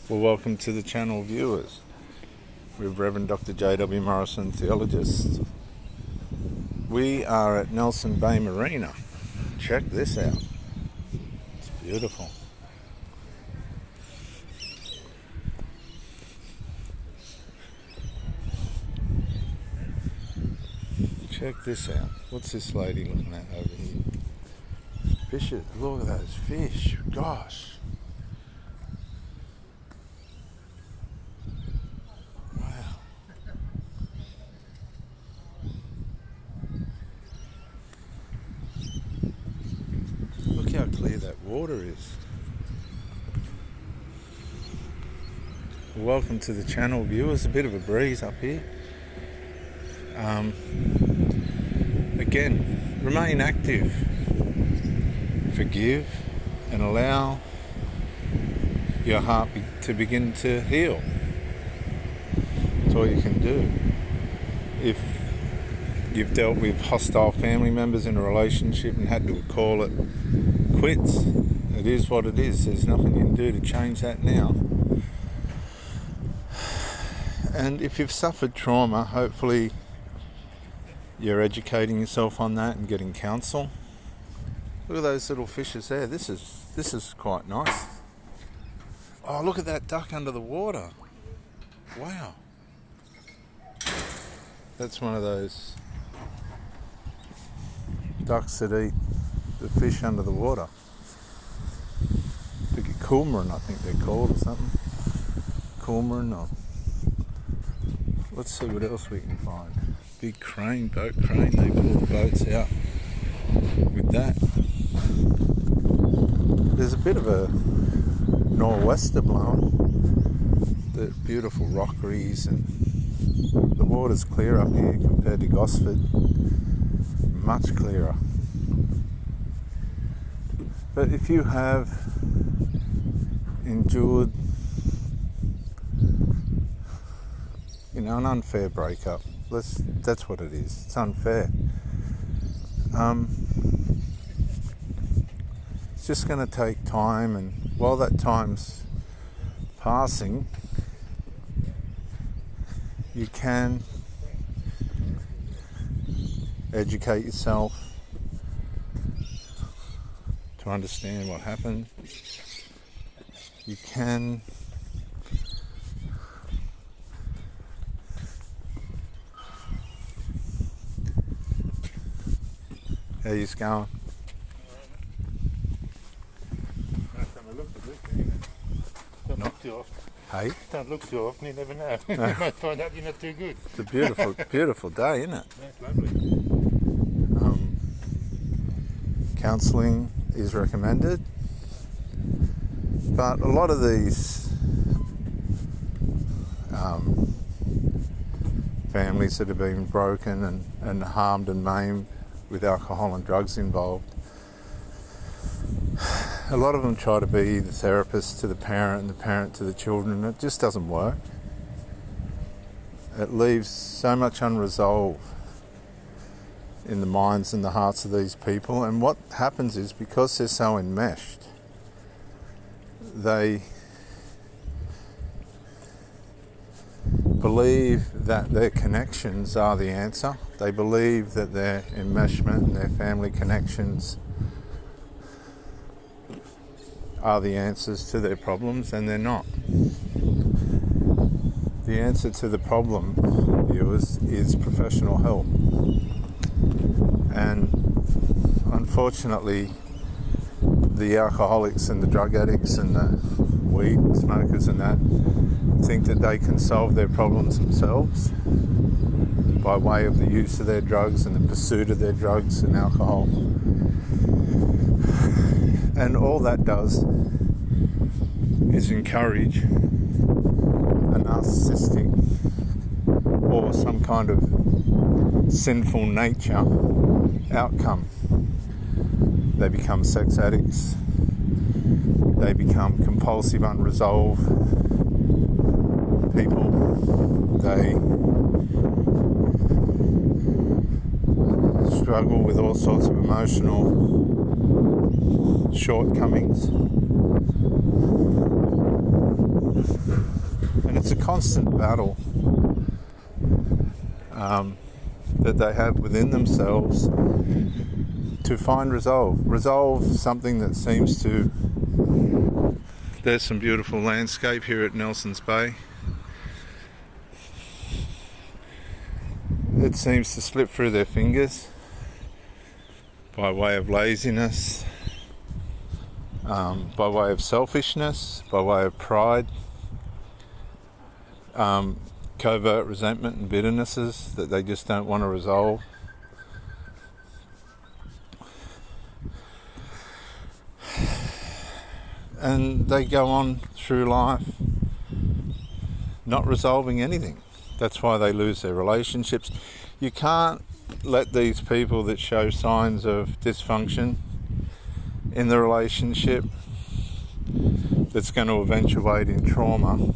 Well, welcome to the channel, viewers. With Reverend Dr. J.W. Morrison, theologist. We are at Nelson Bay Marina. Check this out. It's beautiful. Check this out. What's this lady looking at over here? Fishes. Look at those fish. Gosh. Look how clear that water is. Welcome to the channel, viewers. A bit of a breeze up here. Again, remain active. Forgive and allow your heart to begin to heal. That's all you can do. If you've dealt with hostile family members in a relationship and had to call it quits, it is what it is. There's nothing you can do to change that now. And if you've suffered trauma, hopefully you're educating yourself on that and getting counsel. Look at those little fishes there. This is quite nice. Oh, look at that duck under the water. Wow. That's one of those ducks that eat the fish under the water. The cormorant, I think they're called, or something. Cormorant, or let's see what else we can find. Big crane, boat crane. They pull the boats out with that. There's a bit of a nor'wester blowing. The beautiful rockeries, and the water's clear up here compared to Gosford. Much clearer. But if you have endured, an unfair breakup, that's what it is. It's unfair. It's just going to take time, and while that time's passing, you can educate yourself to understand what happened. You can how you going? Last time I looked at this, don't look too often. Hey? Don't look too often, you never know. You might find out you're not too good. It's a beautiful, beautiful day, isn't it? That's lovely. Counselling is recommended, but a lot of these families that have been broken and harmed and maimed with alcohol and drugs involved, a lot of them try to be the therapist to the parent and the parent to the children. It just doesn't work. It leaves so much unresolved in the minds and the hearts of these people, and what happens is, because they're so enmeshed, they believe that their connections are the answer. They believe that their enmeshment and their family connections are the answers to their problems, and they're not. The answer to the problem, viewers, is professional help. And unfortunately, the alcoholics and the drug addicts and the weed smokers and that think that they can solve their problems themselves by way of the use of their drugs and the pursuit of their drugs and alcohol. And all that does is encourage a narcissistic or some kind of sinful nature outcome. They become sex addicts. They become compulsive, unresolved people. They struggle with all sorts of emotional shortcomings. constant battle that they have within themselves to find resolve something that seems to... There's some beautiful landscape here at Nelson's Bay. It seems to slip through their fingers by way of laziness, by way of selfishness, by way of pride, covert resentment and bitternesses that they just don't want to resolve. And they go on through life not resolving anything. That's why they lose their relationships. You can't let these people that show signs of dysfunction in the relationship that's going to eventuate in trauma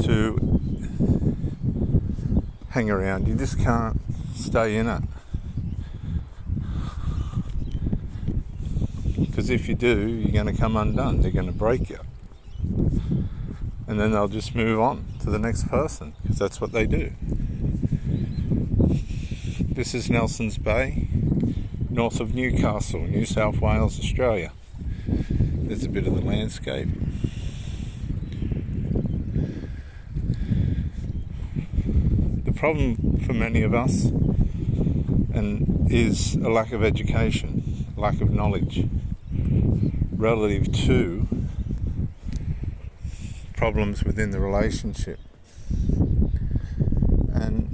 to hang around. You just can't stay in it. Because if you do, you're going to come undone. They're going to break you. And then they'll just move on to the next person, because that's what they do. This is Nelson's Bay, north of Newcastle, New South Wales, Australia. There's a bit of the landscape. The problem for many of us is a lack of education, lack of knowledge relative to problems within the relationship. And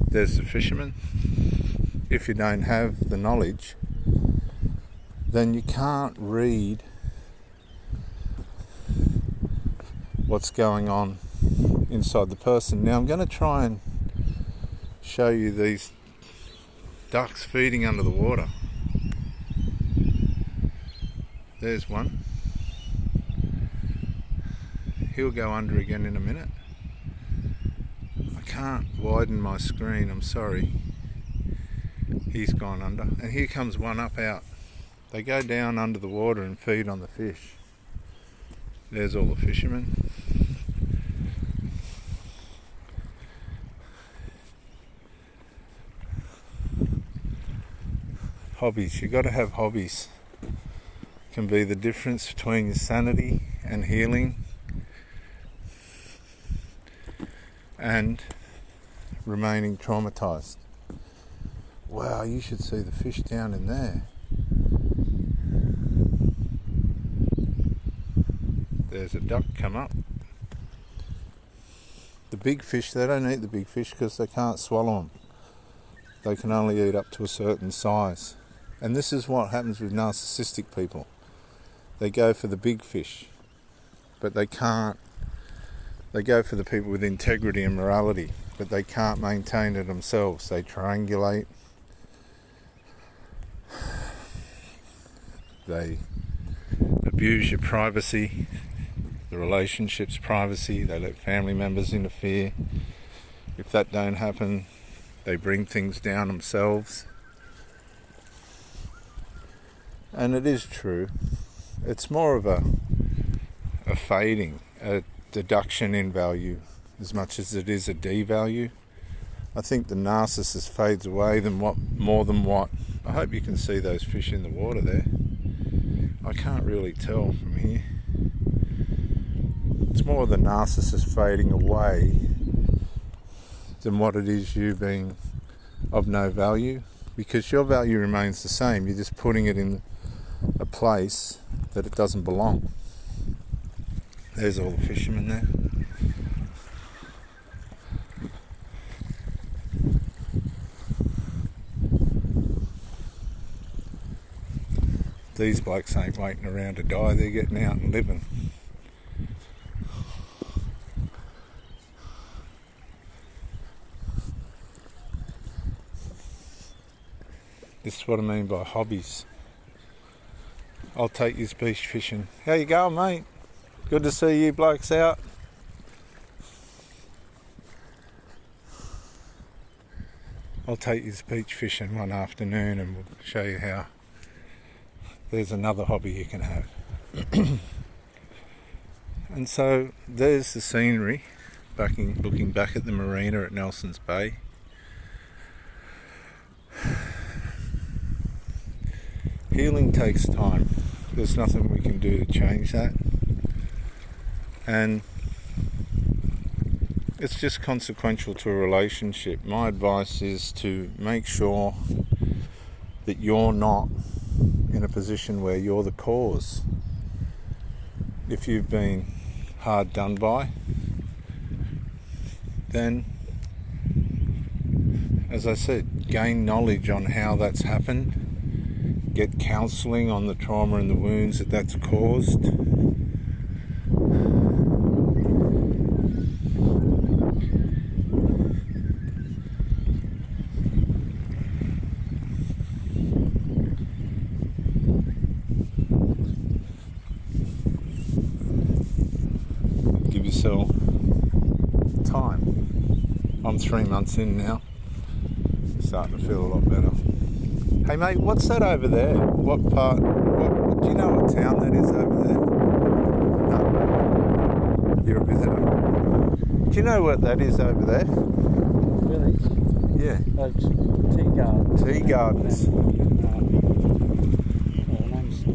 there's the fisherman. If you don't have the knowledge, then you can't read what's going on inside the person. Now I'm going to try and show you these ducks feeding under the water. There's one. He'll go under again in a minute. I can't widen my screen, I'm sorry. He's gone under. And here comes one up out. They go down under the water and feed on the fish. There's all the fishermen. Hobbies. You've got to have hobbies. Can be the difference between sanity and healing and remaining traumatized. Wow, you should see the fish down in there. There's a duck come up. The big fish, they don't eat the big fish because they can't swallow them. They can only eat up to a certain size. And this is what happens with narcissistic people. They go for the big fish, but they can't. They go for the people with integrity and morality, but they can't maintain it themselves. They triangulate. They abuse your privacy, the relationship's privacy. They let family members interfere. If that don't happen, they bring things down themselves. And it is true. It's more of a fading, a deduction in value as much as it is a devalue. I think the narcissist fades away more than what. I hope you can see those fish in the water there. I can't really tell from here. It's more the narcissist fading away than what it is you being of no value, because your value remains the same. You're just putting it in a place that it doesn't belong. There's all the fishermen there. These blokes ain't waiting around to die, they're getting out and living. This is what I mean by hobbies. I'll take you beach fishing. How you going, mate? Good to see you blokes out. I'll take you beach fishing one afternoon and we'll show you how. There's another hobby you can have. And so there's the scenery, looking back at the marina at Nelson's Bay. Healing takes time. There's nothing we can do to change that. And it's just consequential to a relationship. My advice is to make sure that you're not in a position where you're the cause. If you've been hard done by, then, as I said, gain knowledge on how that's happened, get counselling on the trauma and the wounds that's caused. Give yourself time. I'm 3 months in now, starting to feel a lot better. Hey mate, what's that over there? What part? Do you know what town that is over there? No, you're a visitor. Do you know what that is over there? Village? Yeah. It's Tea Gardens. Tea Gardens.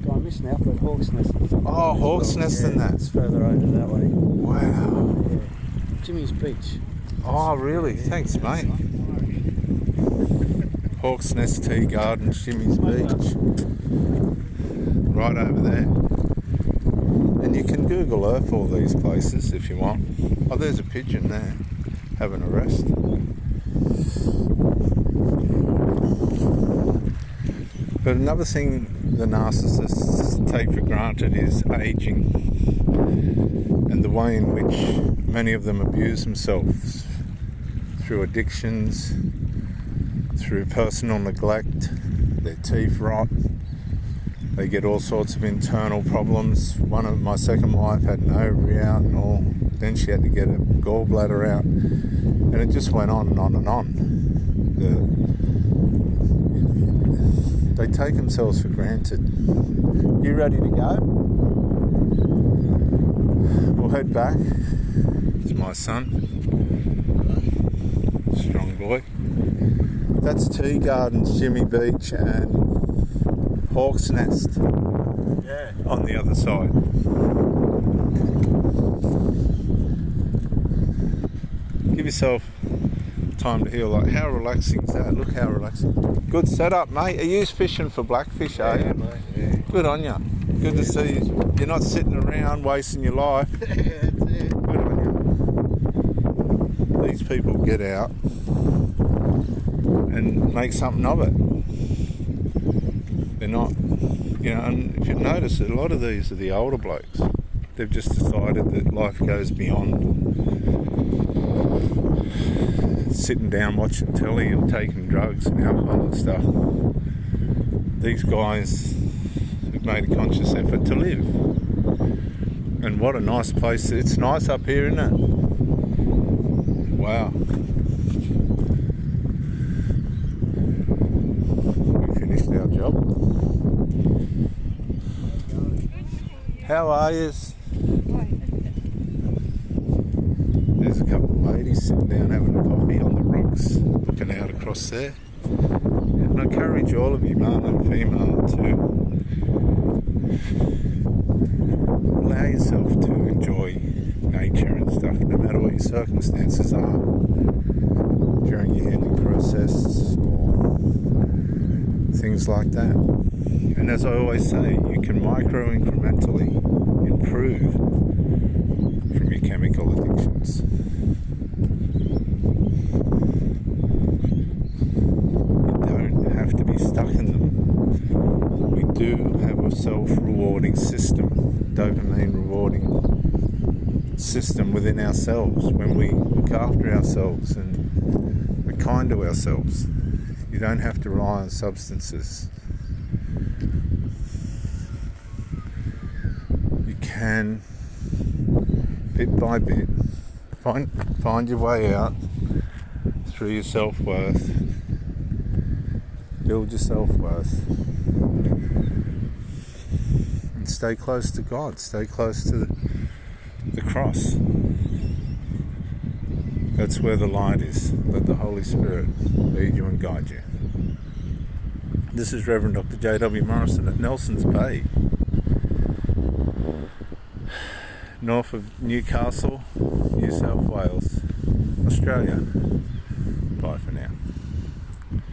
I miss now, but Hawk's Nest. Oh, Hawk's Nest and that. It's further over that way. Wow. Yeah. Jimmy's Beach. Oh, really? Thanks, mate. Hawk's Nest, Tea Gardens, Jimmy's Beach. Right over there. And you can Google Earth all these places if you want. Oh, there's a pigeon there, having a rest. But another thing the narcissists take for granted is aging, and the way in which many of them abuse themselves through addictions, through personal neglect, their teeth rot, they get all sorts of internal problems. My second wife had an ovary out and all, then she had to get a gallbladder out, and it just went on and on and on. They take themselves for granted. You ready to go? We'll head back. It's my son. Strong boy. That's Tea Gardens, Jimmy Beach and Hawk's Nest. Yeah. On the other side. Give yourself time to heal. Like, how relaxing is that? Look how relaxing. Good setup, mate. Are you fishing for blackfish, are you? Mate, yeah. Good on you. Good to see you. You're not sitting around wasting your life. That's it. Good on you. These people get out and make something of it. They're not, and if you notice, a lot of these are the older blokes. They've just decided that life goes beyond sitting down watching telly or taking drugs and alcohol and stuff. These guys have made a conscious effort to live. And what a nice place. It's nice up here, isn't it? Wow. We finished our job. How are yous? There's a couple of ladies sitting down having a coffee on the rocks, looking out across there. And I encourage all of you, male and female, to allow yourself to enjoy nature and stuff, no matter what your circumstances are during your healing process or things like that. And as I always say, you can micro-incrementally improve from your chemical addictions. You don't have to be stuck in them. We do have a self-rewarding system, dopamine rewarding system within ourselves when we look after ourselves and are kind to ourselves. You don't have to rely on substances. You can, bit by bit, find your way out through your self-worth, build your self-worth, and stay close to God, stay close to the cross. That's where the light is. Let the Holy Spirit lead you and guide you. This is Reverend Dr. J.W. Morrison at Nelson's Bay, north of Newcastle, New South Wales, Australia. Bye for now.